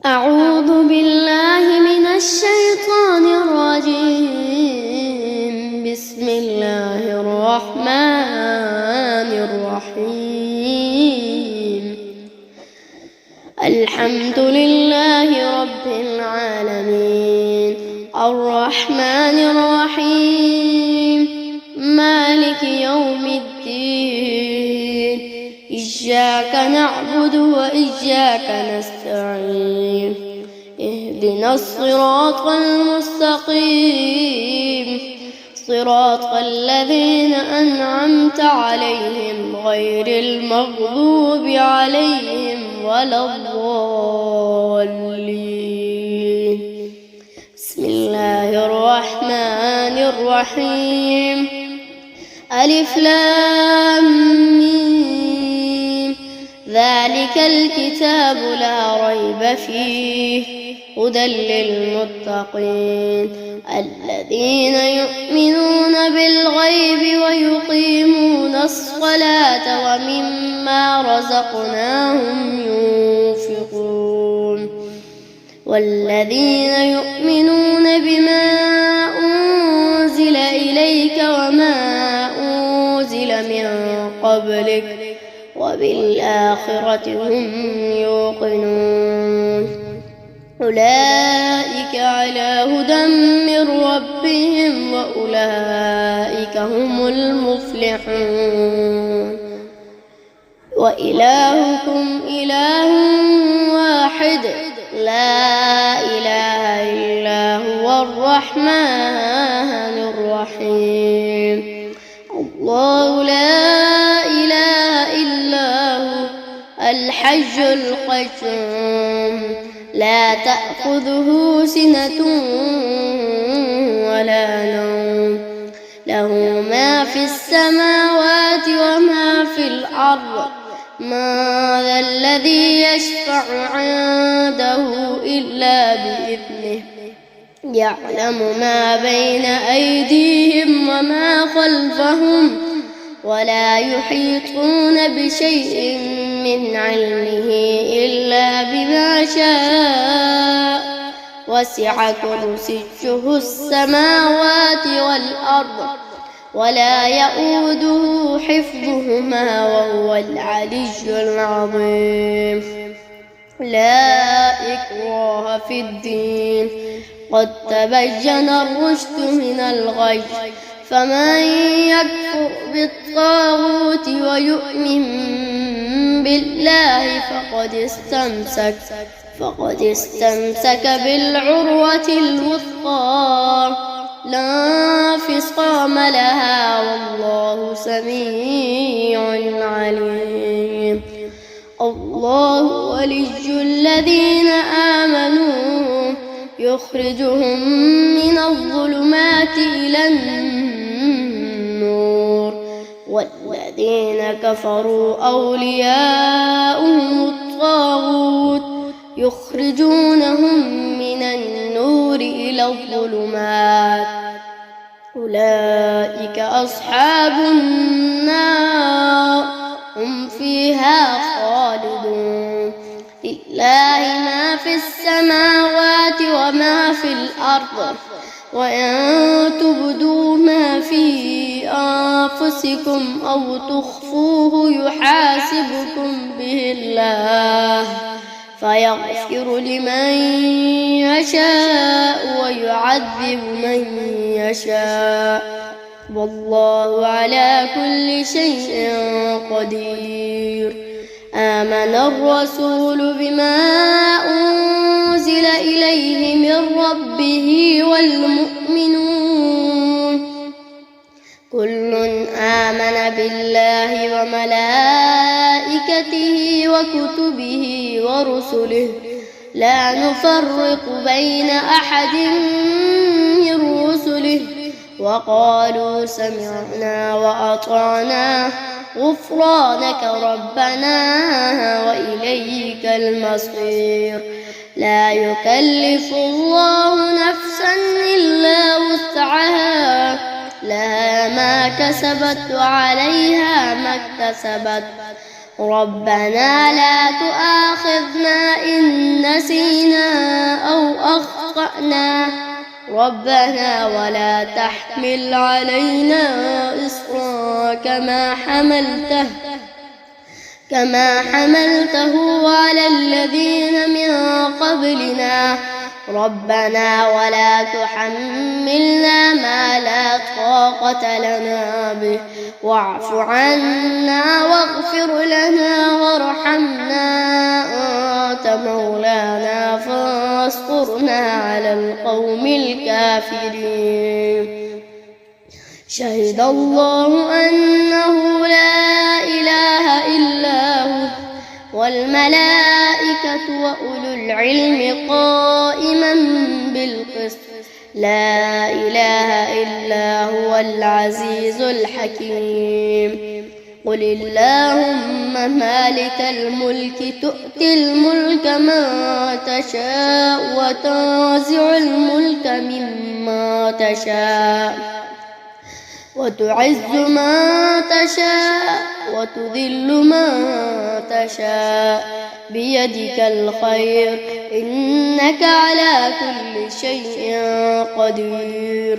أعوذ بالله من الشيطان الرجيم. بسم الله الرحمن الرحيم. الحمد لله رب العالمين، الرحمن الرحيم، مالك يوم الدين. إياك نعبد وإياك نستعين. اهدنا الصراط المستقيم، صراط الذين أنعمت عليهم غير المغضوب عليهم ولا الضالين. بسم الله الرحمن الرحيم. ألف لام ميم. ذلك الكتاب لا ريب فيه هدى للمتقين الذين يؤمنون بالغيب ويقيمون الصلاة ومما رزقناهم ينفقون والذين يؤمنون بما أنزل إليك وما أنزل من قبلك وبالآخرة هم يوقنون. أولئك على هدى من ربهم وأولئك هم المفلحون. وإلهكم إله واحد لا إله إلا هو الرحمن الرحيم. الله لا إله إلا هو الحي القيوم لا تأخذه سنة ولا نوم له ما في السماوات وما في الأرض. ما ذا الذي يشفع عنده إلا بإذنه يعلم ما بين أيديهم وما خلفهم ولا يحيطون بشيء من علمه إلا بما شاء. وسع كرسيه السماوات والأرض ولا يؤوده حفظهما وهو العلي العظيم. لا إكراه في الدين قد تبين الرشد من الغي. فمن يكفر بالطاغوت ويؤمن بالله فقد استمسك بالعروة الوثقى لا انفصام لها والله سميع عليم. الله ولي الذين آمنوا يخرجهم من الظلمات إلى النور والذين كفروا أولياؤهم الطاغوت يخرجونهم من النور إلى الظلمات. أولئك أصحاب النار هم فيها خالدون. لله ما في السماوات وما في الأرض وإن تبدوا ما في أنفسكم أو تخفوه يحاسبكم به الله فيغفر لمن يشاء ويعذب من يشاء والله على كل شيء قدير. آمن الرسول بما أنزل إليه من ربه والمؤمنون كل آمن بالله وملائكته وكتبه ورسله لا نفرق بين أحد من رسله وقالوا سمعنا وأطعنا غفرانك ربنا وإليك المصير. لا يكلف الله نفسا إلا وسعها لها ما كسبت وعليها ما اكتسبت ربنا لا تؤاخذنا إن نسينا أو أخطأنا ربنا ولا تحمل علينا إصرا كما حملته على الذين من قبلنا ربنا ولا تحملنا ما لا طاقة لنا به واعف عنا واغفر لنا وارحمنا أنت مولانا فانصرنا على القوم الكافرين شهد الله أنه لا إله إلا هو والملائكة وأولو العلم قائما بالقسط لا إله إلا هو العزيز الحكيم قل اللهم مالك الملك تؤتي الملك من تشاء وتنزع الملك ممن تشاء وتعز من تشاء وتذل من تشاء بيدك الخير إنك على كل شيء قدير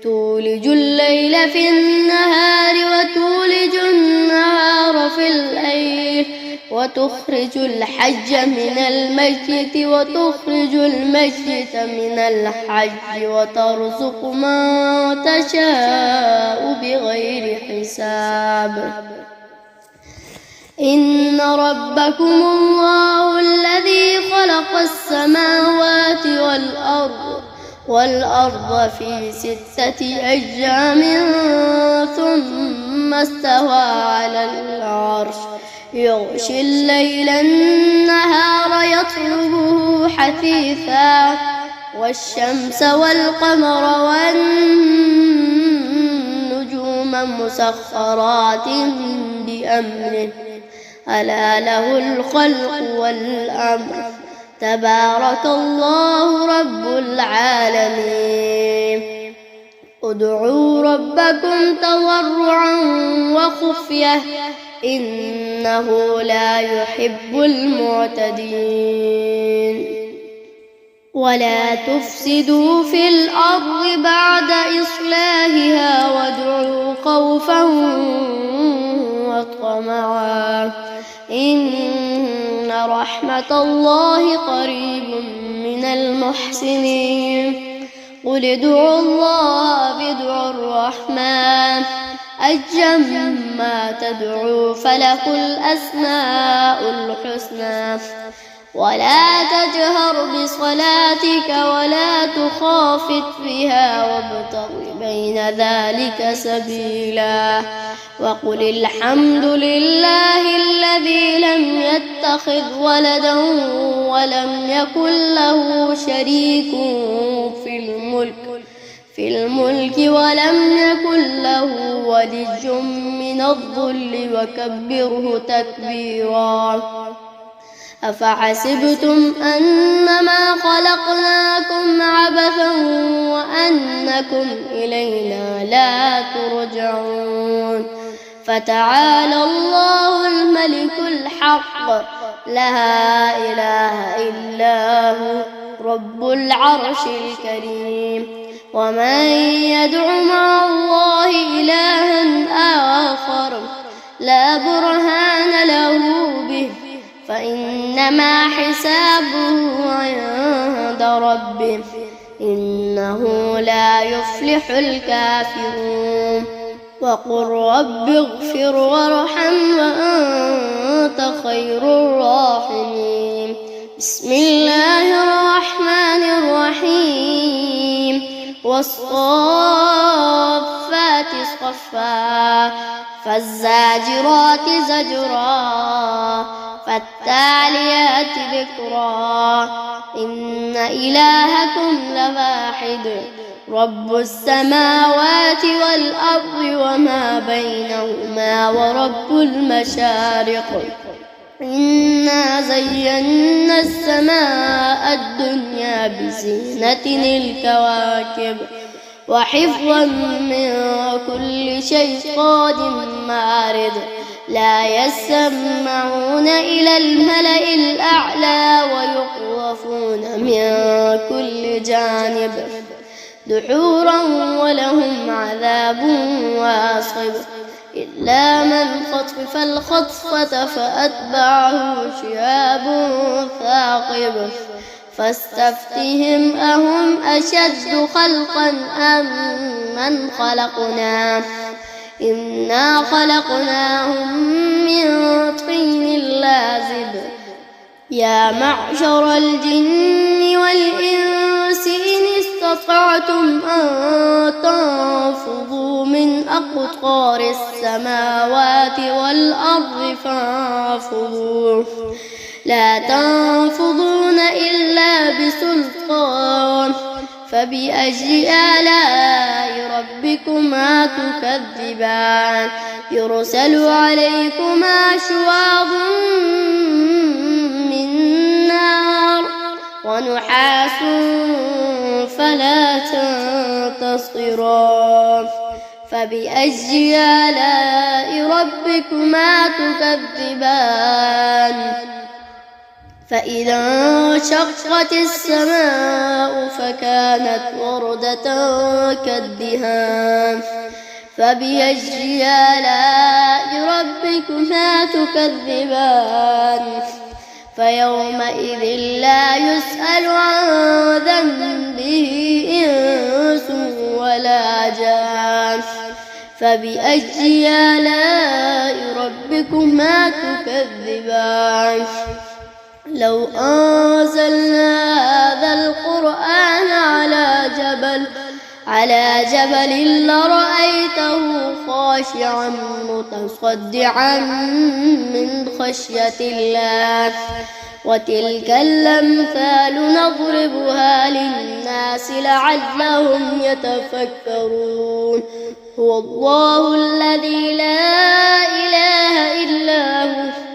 تولج الليل في النهار وتولج النهار في الليل وتخرج الحج من الميت وتخرج الميت من الحج وترزق من تشاء بغير حساب إن ربكم الله الذي خلق السماوات والأرض في 6 أيام ثم استوى على العرش يغشي الليل النهار يطلبه حثيثا والشمس والقمر والنجوم مسخرات بأمره ألا له الخلق والأمر تبارك الله رب العالمين ادعوا ربكم تضرعا وخفية إنه لا يحب المعتدين ولا تفسدوا في الأرض بعد إصلاحها وادعوا خوفا وطمعا إن رحمة الله قريب من المحسنين قل ادعوا الله ادعوا الرحمن أيما تدعوا فله الأسماء الحسنى ولا تجهر بصلاتك ولا تخافت بها وابتغ بين ذلك سبيلا وقل الحمد لله الذي لم يتخذ ولدا ولم يكن له شريك في الملك ولم يكن له ولي من الذل وكبره تكبيرا أفحسبتم أنما خلقناكم عبثا وأنكم إلينا لا ترجعون فتعالى الله الملك الحق لا إله إلا هو رب العرش الكريم ومن يدع مع الله إلها آخر لا برهان له به فإنما حسابه عند ربه إنه لا يفلح الكافرون وقل رب اغفر وارحم وأنت خير الراحمين بسم الله الرحمن الرحيم والصافات صفا فالزاجرات زجرا فالتاليات ذكرا إن إلهكم لواحد رب السماوات والأرض وما بينهما ورب المشارق إنا زينا السماء الدنيا بزينة الكواكب وحفظا من كل شيطان مارد لا يسمعون إلى الملأ الأعلى ويخوفون من كل جانب دحورا ولهم عذاب واصب إلا من خطف الخطفة فأتبعه شهاب ثاقب فاستفتهم أهم أشد خلقا أم من خلقنا إنا خلقناهم من طين لازب يا معشر الجن والإنس إن استطعتم أن تنفذوا من أقطار السماوات والأرض فانفذوا لا تنفذون إلا بسلطان فبأي آلاء ربكما تكذبان يرسل عليكما شواظ من نار ونحاس فلا تنتصران فبأي آلاء ربكما تكذبان فإذا انشقت السماء فكانت وردة كالدهان فبأي آلاء ربكما تكذبان فيومئذ لا يسأل عن ذنبه إنس ولا جان فبأي آلاء ربكما تكذبان لو أنزلنا هذا القرآن على جبل لرأيته خاشعا متصدعا من خشية الله وتلك الأمثال نضربها للناس لعلهم يتفكرون هو الله الذي لا إله إلا هو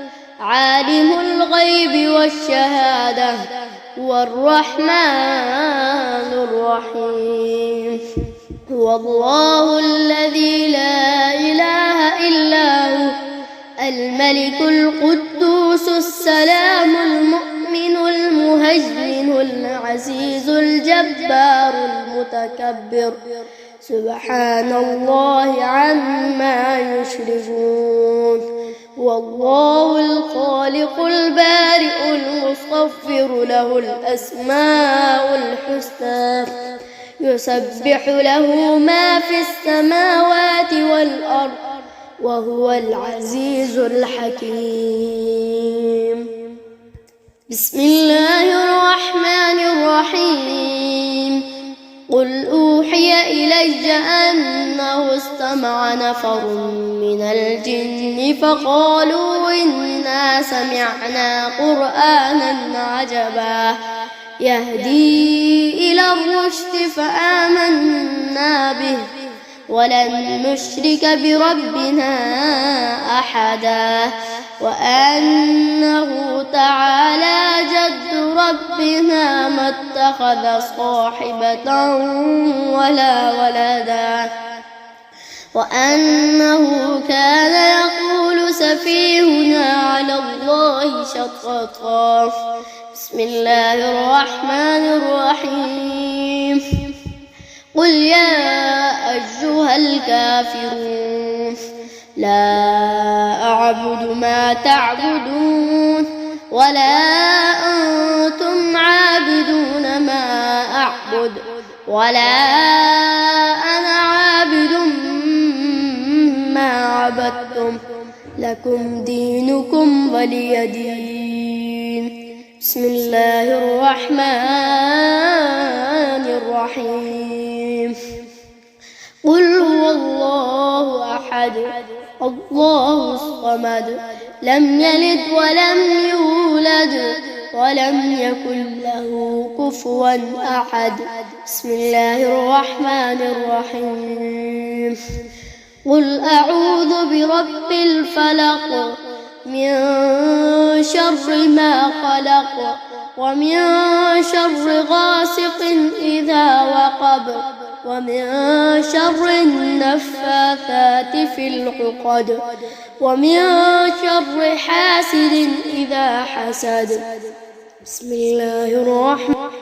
عالم الغيب والشهادة هو الرحمن الرحيم هو الله الذي لا إله إلا هو الملك القدوس السلام المؤمن المهيمن العزيز الجبار المتكبر سبحان الله عما يشركون والله الخالق البارئ المصور له الأسماء الحسنى يسبح له ما في السماوات والأرض وهو العزيز الحكيم بسم الله الرحمن الرحيم قل أوحي إلي أنه استمع نفر من الجن فقالوا إنا سمعنا قرآنا عجبا يهدي إلى الرشد فآمنا به ولن نشرك بربنا أحدا وأنه تعالى جد ربنا ما اتخذ صاحبة ولا ولدا وأنه كان يقول سفيهنا على الله شططا بسم الله الرحمن الرحيم قل يا أيها الكافرون لا أعبد ما تعبدون ولا أنتم عابدون ما أعبد ولا أنا عابد ما عبدتم لكم دينكم ولي دين بسم الله الرحمن الرحيم قل هو الله أحد الله الصمد لم يلد ولم يولد ولم يكن له كفوا أحد بسم الله الرحمن الرحيم قل أعوذ برب الفلق من شر ما خلق ومن شر غاسق إذا وقب ومن شر النفاثات في العقد ومن شر حاسد إذا حسد. بسم الله الرحمن